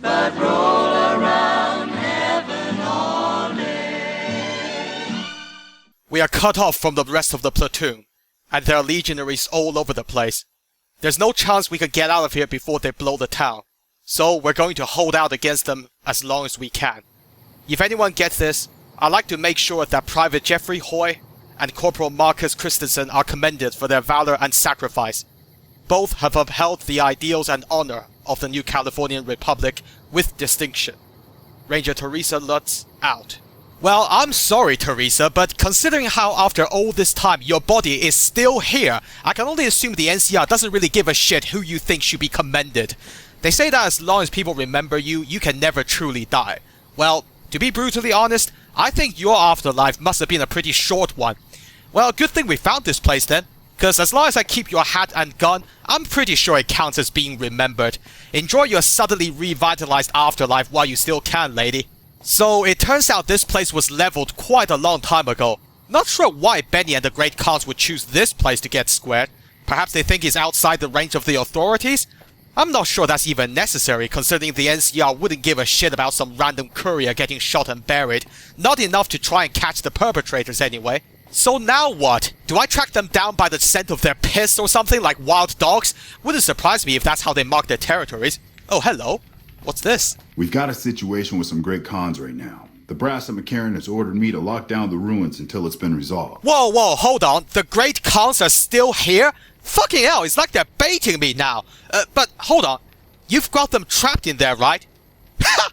but roll around heaven all day. We are cut off from the rest of the platoon, and there are legionaries all over the place. There's no chance we can get out of here before they blow the town, so we're going to hold out against them as long as we can. If anyone gets this, I'd like to make sure that Private Jeffrey Hoy and Corporal Marcus Christensen are commended for their valor and sacrifice. Both have upheld the ideals and honor of the New Californian Republic with distinction. Ranger Teresa Lutz, out. Well, I'm sorry, Teresa, but considering how after all this time your body is still here, I can only assume the NCR doesn't really give a shit who you think should be commended. They say that as long as people remember you, you can never truly die. Well, to be brutally honest, I think your afterlife must have been a pretty short one. Well, good thing we found this place then, because as long as I keep your hat and gun, I'm pretty sure it counts as being remembered. Enjoy your suddenly revitalized afterlife while you still can, lady. So, it turns out this place was leveled quite a long time ago. Not sure why Benny and the Great Khans would choose this place to get squared. Perhaps they think it's outside the range of the authorities? I'm not sure that's even necessary, considering the NCR wouldn't give a shit about some random courier getting shot and buried. Not enough to try and catch the perpetrators anyway. So now what? Do I track them down by the scent of their piss or something like wild dogs? Wouldn't surprise me if that's how they mark their territories. Oh, hello. What's this? We've got a situation with some Great Khans right now. The brass at McCarran has ordered me to lock down the ruins until it's been resolved. Whoa, hold on. The Great Khans are still here? Fucking hell, it's like they're baiting me now. But hold on. You've got them trapped in there, right? Ha!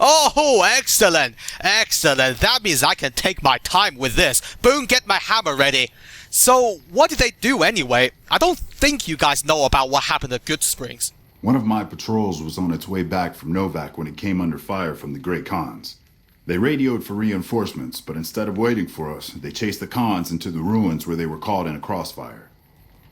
Oh, excellent. Excellent. That means I can take my time with this. Boone, get my hammer ready. So, what did they do anyway? I don't think you guys know about what happened at Good Springs. One of my patrols was on its way back from Novak when it came under fire from the Great Khans. They radioed for reinforcements, but instead of waiting for us, they chased the Khans into the ruins where they were caught in a crossfire.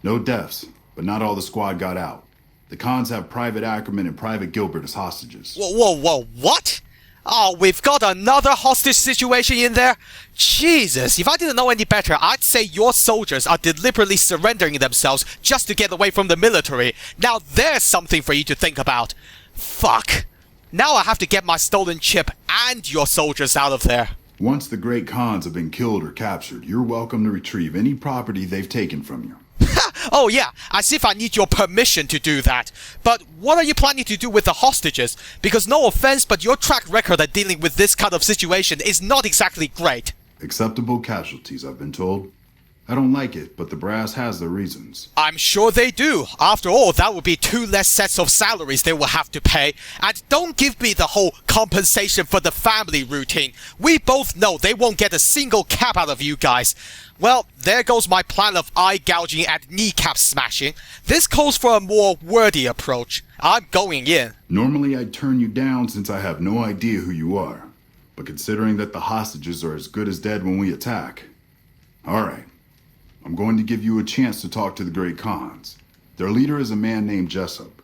No deaths, but not all the squad got out. The Khans have Private Ackerman and Private Gilbert as hostages. Whoa, what? Oh, we've got another hostage situation in there? Jesus, if I didn't know any better, I'd say your soldiers are deliberately surrendering themselves just to get away from the military. Now there's something for you to think about. Fuck. Now I have to get my stolen chip and your soldiers out of there. Once the Great Khans have been killed or captured, you're welcome to retrieve any property they've taken from you. Oh yeah, as if I need your permission to do that. But what are you planning to do with the hostages? Because no offense, but your track record at dealing with this kind of situation is not exactly great. Acceptable casualties, I've been told. I don't like it, but the brass has their reasons. I'm sure they do. After all, that would be 2 less sets of salaries they will have to pay. And don't give me the whole compensation for the family routine. We both know they won't get a single cap out of you guys. Well, there goes my plan of eye gouging and kneecap smashing. This calls for a more wordy approach. I'm going in. Normally I'd turn you down since I have no idea who you are. But considering that the hostages are as good as dead when we attack. Alright. I'm going to give you a chance to talk to the Great Khans. Their leader is a man named Jessup.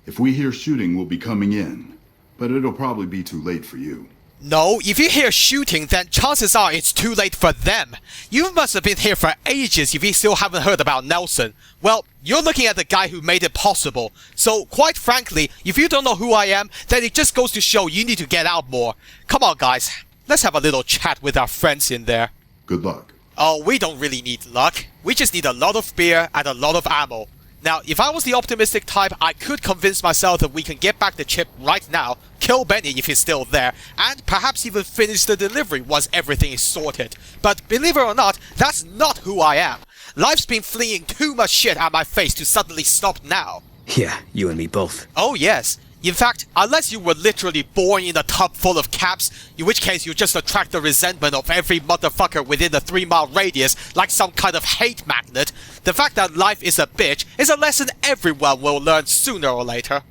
If we hear shooting, we'll be coming in. But it'll probably be too late for you. No, if you hear shooting, then chances are it's too late for them. You must have been here for ages if you still haven't heard about Nelson. Well, you're looking at the guy who made it possible. So, quite frankly, if you don't know who I am, then it just goes to show you need to get out more. Come on, guys. Let's have a little chat with our friends in there. Good luck. Oh, we don't really need luck. We just need a lot of beer and a lot of ammo. Now, if I was the optimistic type, I could convince myself that we can get back the chip right now, kill Benny if he's still there, and perhaps even finish the delivery once everything is sorted. But believe it or not, that's not who I am. Life's been flinging too much shit at my face to suddenly stop now. Yeah, you and me both. Oh yes. In fact, unless you were literally born in a tub full of caps, in which case you just attract the resentment of every motherfucker within a 3-mile radius like some kind of hate magnet, the fact that life is a bitch is a lesson everyone will learn sooner or later.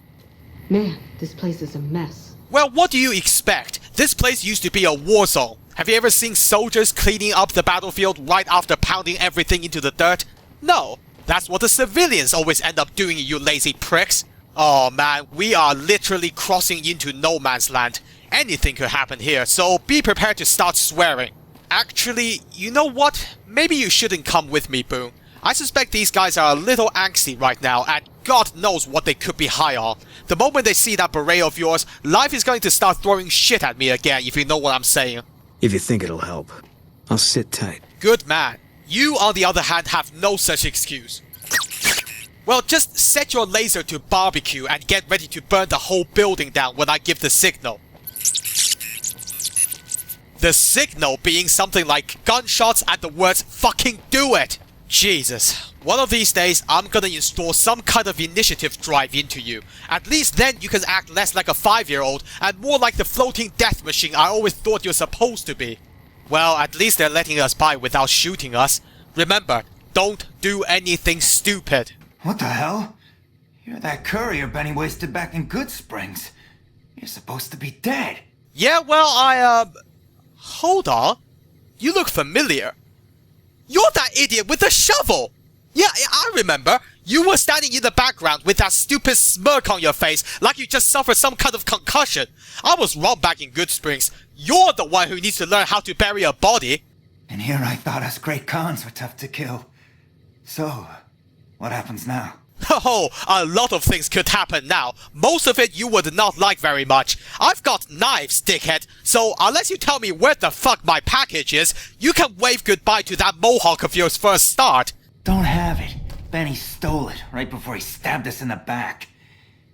Man, this place is a mess. Well, what do you expect? This place used to be a war zone. Have you ever seen soldiers cleaning up the battlefield right after pounding everything into the dirt? No. That's what the civilians always end up doing, you lazy pricks. Oh man, we are literally crossing into no man's land. Anything could happen here, so be prepared to start swearing. Actually, you know what? Maybe you shouldn't come with me, Boone. I suspect these guys are a little angsty right now, and God knows what they could be high on. The moment they see that beret of yours, life is going to start throwing shit at me again, if you know what I'm saying. If you think it'll help, I'll sit tight. Good man. You, on the other hand, have no such excuse. Well, just set your laser to barbecue and get ready to burn the whole building down when I give the signal. The signal being something like gunshots and the words "fucking do it." Jesus. One of these days, I'm gonna install some kind of initiative drive into you. At least then you can act less like a 5-year-old and more like the floating death machine I always thought you're supposed to be. Well, at least they're letting us by without shooting us. Remember, don't do anything stupid. What the hell? You're that courier Benny wasted back in Good Springs. You're supposed to be dead. Yeah, well, Hold on. You look familiar. You're that idiot with the shovel! Yeah, I remember. You were standing in the background with that stupid smirk on your face, like you just suffered some kind of concussion. I was wrong back in Good Springs. You're the one who needs to learn how to bury a body. And here I thought us great cons were tough to kill. So, what happens now? Oh, a lot of things could happen now. Most of it you would not like very much. I've got knives, dickhead, so unless you tell me where the fuck my package is, you can wave goodbye to that mohawk of yours for a start. Don't have it. Benny stole it right before he stabbed us in the back.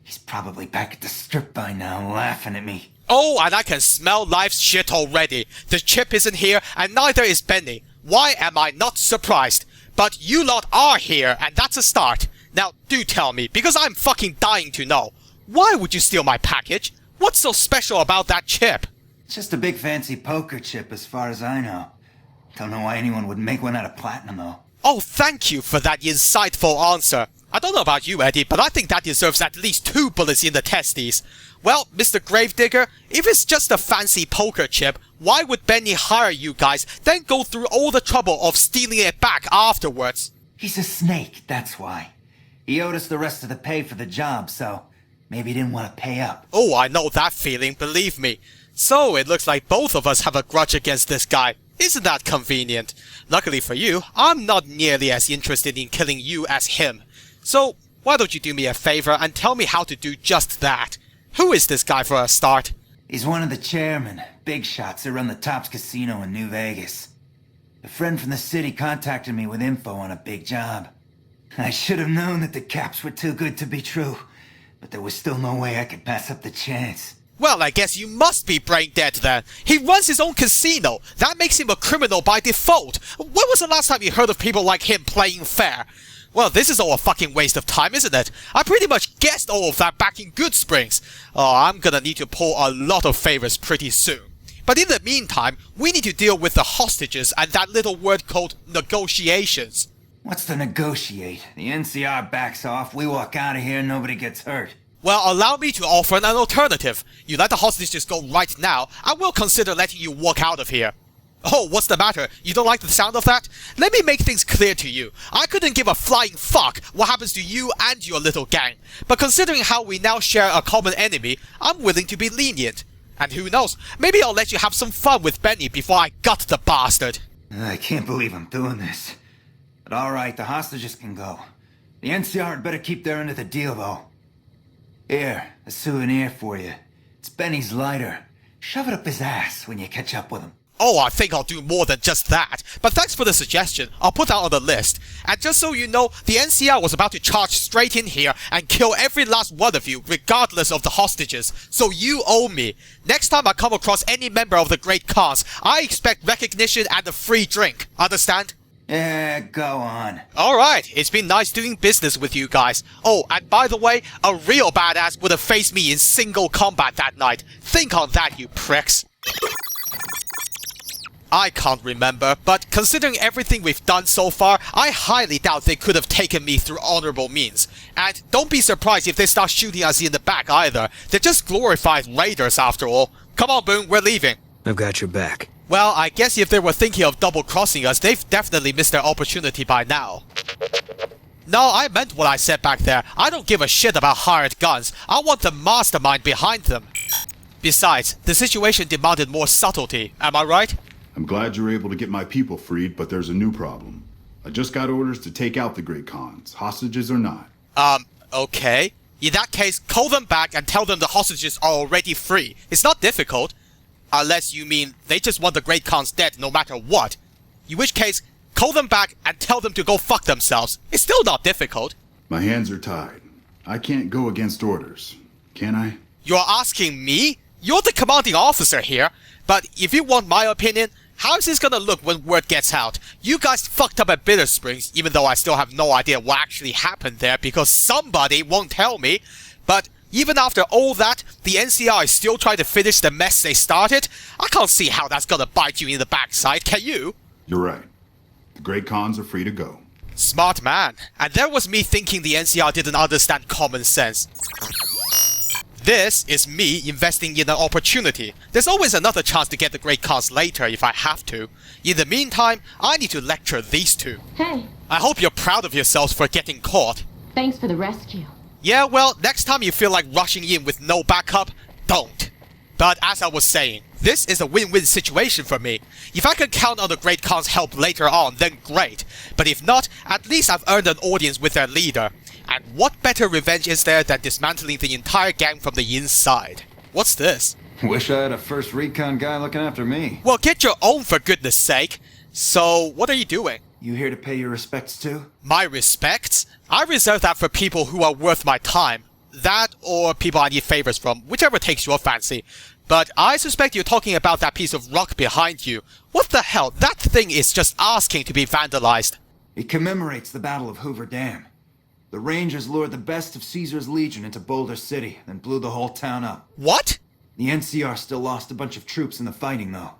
He's probably back at the strip by now, laughing at me. Oh, and I can smell life's shit already. The chip isn't here, and neither is Benny. Why am I not surprised? But you lot are here, and that's a start. Now, do tell me, because I'm fucking dying to know. Why would you steal my package? What's so special about that chip? It's just a big fancy poker chip as far as I know. Don't know why anyone would make one out of platinum, though. Oh, thank you for that insightful answer. I don't know about you, Eddie, but I think that deserves at least 2 bullets in the testes. Well, Mr. Gravedigger, if it's just a fancy poker chip, why would Benny hire you guys, then go through all the trouble of stealing it back afterwards? He's a snake, that's why. He owed us the rest of the pay for the job, so maybe he didn't want to pay up. Oh, I know that feeling, believe me. So it looks like both of us have a grudge against this guy. Isn't that convenient? Luckily for you, I'm not nearly as interested in killing you as him. So, why don't you do me a favor and tell me how to do just that? Who is this guy for a start? He's one of the chairmen, big shots that run the Tops Casino in New Vegas. A friend from the city contacted me with info on a big job. I should have known that the caps were too good to be true, but there was still no way I could pass up the chance. Well, I guess you must be brain dead then. He runs his own casino. That makes him a criminal by default. When was the last time you heard of people like him playing fair? Well, this is all a fucking waste of time, isn't it? I pretty much guessed all of that back in Good Springs. Oh, I'm gonna need to pull a lot of favors pretty soon. But in the meantime, we need to deal with the hostages and that little word called negotiations. What's to negotiate? The NCR backs off, we walk out of here, nobody gets hurt. Well, allow me to offer an alternative. You let the hostages go right now, I will consider letting you walk out of here. Oh, what's the matter? You don't like the sound of that? Let me make things clear to you. I couldn't give a flying fuck what happens to you and your little gang. But considering how we now share a common enemy, I'm willing to be lenient. And who knows, maybe I'll let you have some fun with Benny before I gut the bastard. I can't believe I'm doing this. But alright, the hostages can go. The NCR had better keep their end of the deal, though. Here, a souvenir for you. It's Benny's lighter. Shove it up his ass when you catch up with him. Oh, I think I'll do more than just that. But thanks for the suggestion. I'll put that on the list. And just so you know, the NCR was about to charge straight in here and kill every last one of you, regardless of the hostages. So you owe me. Next time I come across any member of the Great Khans, I expect recognition and a free drink. Understand? Yeah, go on. Alright, it's been nice doing business with you guys. Oh, and by the way, a real badass would have faced me in single combat that night. Think on that, you pricks. I can't remember, but considering everything we've done so far, I highly doubt they could have taken me through honorable means. And don't be surprised if they start shooting us in the back either. They're just glorified raiders after all. Come on, Boone, we're leaving. I've got your back. Well, I guess if they were thinking of double-crossing us, they've definitely missed their opportunity by now. No, I meant what I said back there. I don't give a shit about hired guns. I want the mastermind behind them. Besides, the situation demanded more subtlety, am I right? I'm glad you were able to get my people freed, but there's a new problem. I just got orders to take out the Great Khans, hostages or not. Okay. In that case, call them back and tell them the hostages are already free. It's not difficult. Unless you mean they just want the Great Khan's dead no matter what. In which case, call them back and tell them to go fuck themselves. It's still not difficult. My hands are tied. I can't go against orders, can I? You're asking me? You're the commanding officer here. But if you want my opinion, how is this gonna look when word gets out? You guys fucked up at Bitter Springs, even though I still have no idea what actually happened there because somebody won't tell me. But even after all that, the NCR is still trying to finish the mess they started. I can't see how that's gonna bite you in the backside, can you? You're right. The Great Khans are free to go. Smart man. And there was me thinking the NCR didn't understand common sense. This is me investing in an opportunity. There's always another chance to get the Great Khans later if I have to. In the meantime, I need to lecture these two. Hey, I hope you're proud of yourselves for getting caught. thanks for the rescue. Yeah, well, next time you feel like rushing in with no backup, don't. But as I was saying, this is a win-win situation for me. If I can count on the Great Khan's help later on, then great. But if not, at least I've earned an audience with their leader. And what better revenge is there than dismantling the entire gang from the inside? What's this? Wish I had a first recon guy looking after me. Well, get your own for goodness sake. So, what are you doing? You here to pay your respects too? My respects? I reserve that for people who are worth my time. That or people I need favors from, whichever takes your fancy. But I suspect you're talking about that piece of rock behind you. What the hell? That thing is just asking to be vandalized. It commemorates the Battle of Hoover Dam. The Rangers lured the best of Caesar's Legion into Boulder City, then blew the whole town up. What? The NCR still lost a bunch of troops in the fighting, though.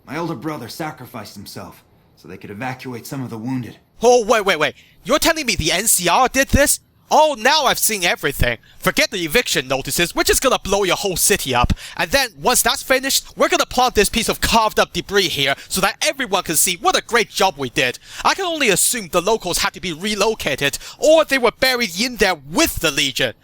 My older brother sacrificed himself, so they could evacuate some of the wounded. Oh, wait. You're telling me the NCR did this? Oh, now I've seen everything. Forget the eviction notices, we're just gonna blow your whole city up. And then, once that's finished, we're gonna plant this piece of carved up debris here so that everyone can see what a great job we did. I can only assume the locals had to be relocated, or they were buried in there with the Legion.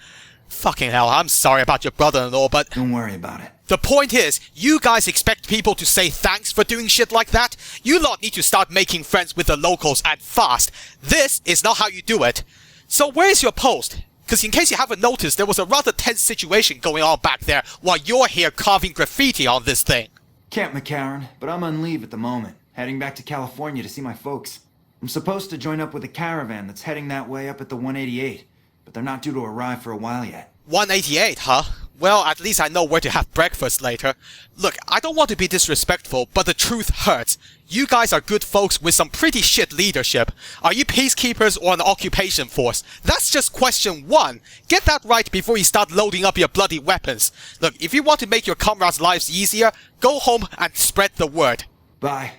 Fucking hell, I'm sorry about your brother-in-law, but... Don't worry about it. The point is, you guys expect people to say thanks for doing shit like that? You lot need to start making friends with the locals and fast. This is not how you do it. So where's your post? Because in case you haven't noticed, there was a rather tense situation going on back there while you're here carving graffiti on this thing. Camp McCarran, but I'm on leave at the moment, heading back to California to see my folks. I'm supposed to join up with a caravan that's heading that way up at the 188, but they're not due to arrive for a while yet. 188, huh? Well, at least I know where to have breakfast later. Look, I don't want to be disrespectful, but the truth hurts. You guys are good folks with some pretty shit leadership. Are you peacekeepers or an occupation force? That's just question one. Get that right before you start loading up your bloody weapons. Look, if you want to make your comrades' lives easier, go home and spread the word. Bye.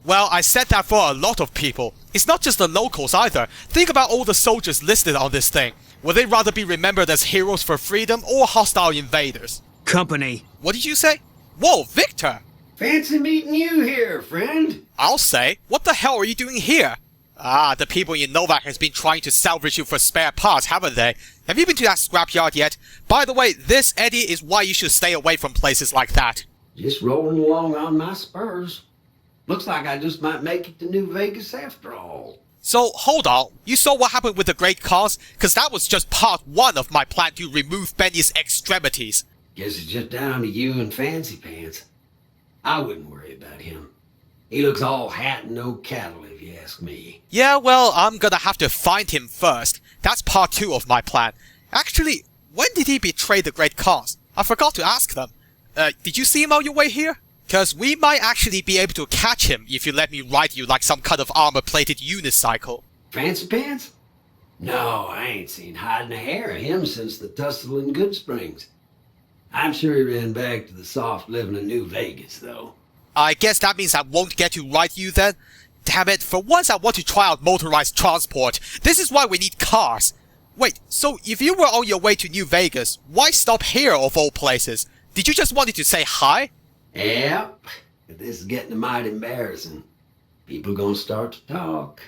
Well, I said that for a lot of people. It's not just the locals either. Think about all the soldiers listed on this thing. Would they rather be remembered as heroes for freedom or hostile invaders? Company. What did you say? Whoa, Victor! Fancy meeting you here, friend. I'll say. What the hell are you doing here? Ah, the people in Novak has been trying to salvage you for spare parts, haven't they? Have you been to that scrapyard yet? By the way, this, Eddie, is why you should stay away from places like that. Just rolling along on my spurs. Looks like I just might make it to New Vegas after all. So, hold on. You saw what happened with the Great Cause? Cause that was just part one of my plan to remove Benny's extremities. Guess it's just down to you and Fancy Pants. I wouldn't worry about him. He looks all hat and no cattle, if you ask me. Yeah, well, I'm gonna have to find him first. That's part two of my plan. Actually, when did he betray the Great Cause? I forgot to ask them. Did you see him on your way here? Cause we might actually be able to catch him if you let me ride you like some kind of armor-plated unicycle. Fancy Pants? No, I ain't seen hide and a hair of him since the tussle in Good Springs. I'm sure he ran back to the soft living of New Vegas, though. I guess that means I won't get to ride you then? Damn it, for once I want to try out motorized transport. This is why we need cars. Wait, so if you were on your way to New Vegas, why stop here of all places? Did you just want to say hi? Yep, but this is getting mighty embarrassing. People gonna start to talk.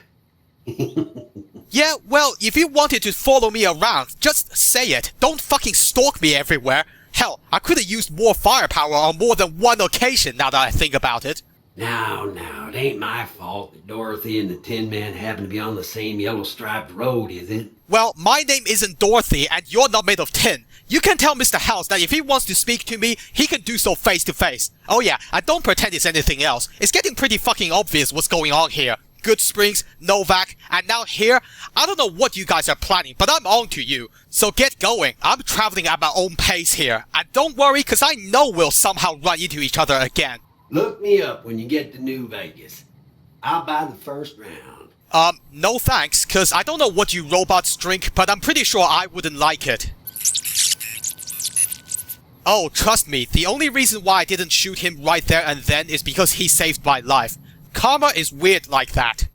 Yeah, well, if you wanted to follow me around, just say it. Don't fucking stalk me everywhere. Hell, I could have used more firepower on more than one occasion now that I think about it. Now, it ain't my fault that Dorothy and the Tin Man happen to be on the same yellow-striped road, is it? Well, my name isn't Dorothy, and you're not made of tin. You can tell Mr. House that if he wants to speak to me, he can do so face to face. Oh yeah, and don't pretend it's anything else. It's getting pretty fucking obvious what's going on here. Good Springs, Novak, and now here. I don't know what you guys are planning, but I'm on to you. So get going. I'm traveling at my own pace here. And don't worry, cause I know we'll somehow run into each other again. Look me up when you get to New Vegas. I'll buy the first round. No thanks, cause I don't know what you robots drink, but I'm pretty sure I wouldn't like it. Oh, trust me, the only reason why I didn't shoot him right there and then is because he saved my life. Karma is weird like that.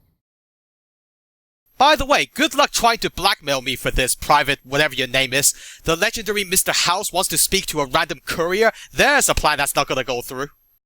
By the way, good luck trying to blackmail me for this, Private whatever your name is. The legendary Mr. House wants to speak to a random courier. There's a plan that's not gonna go through.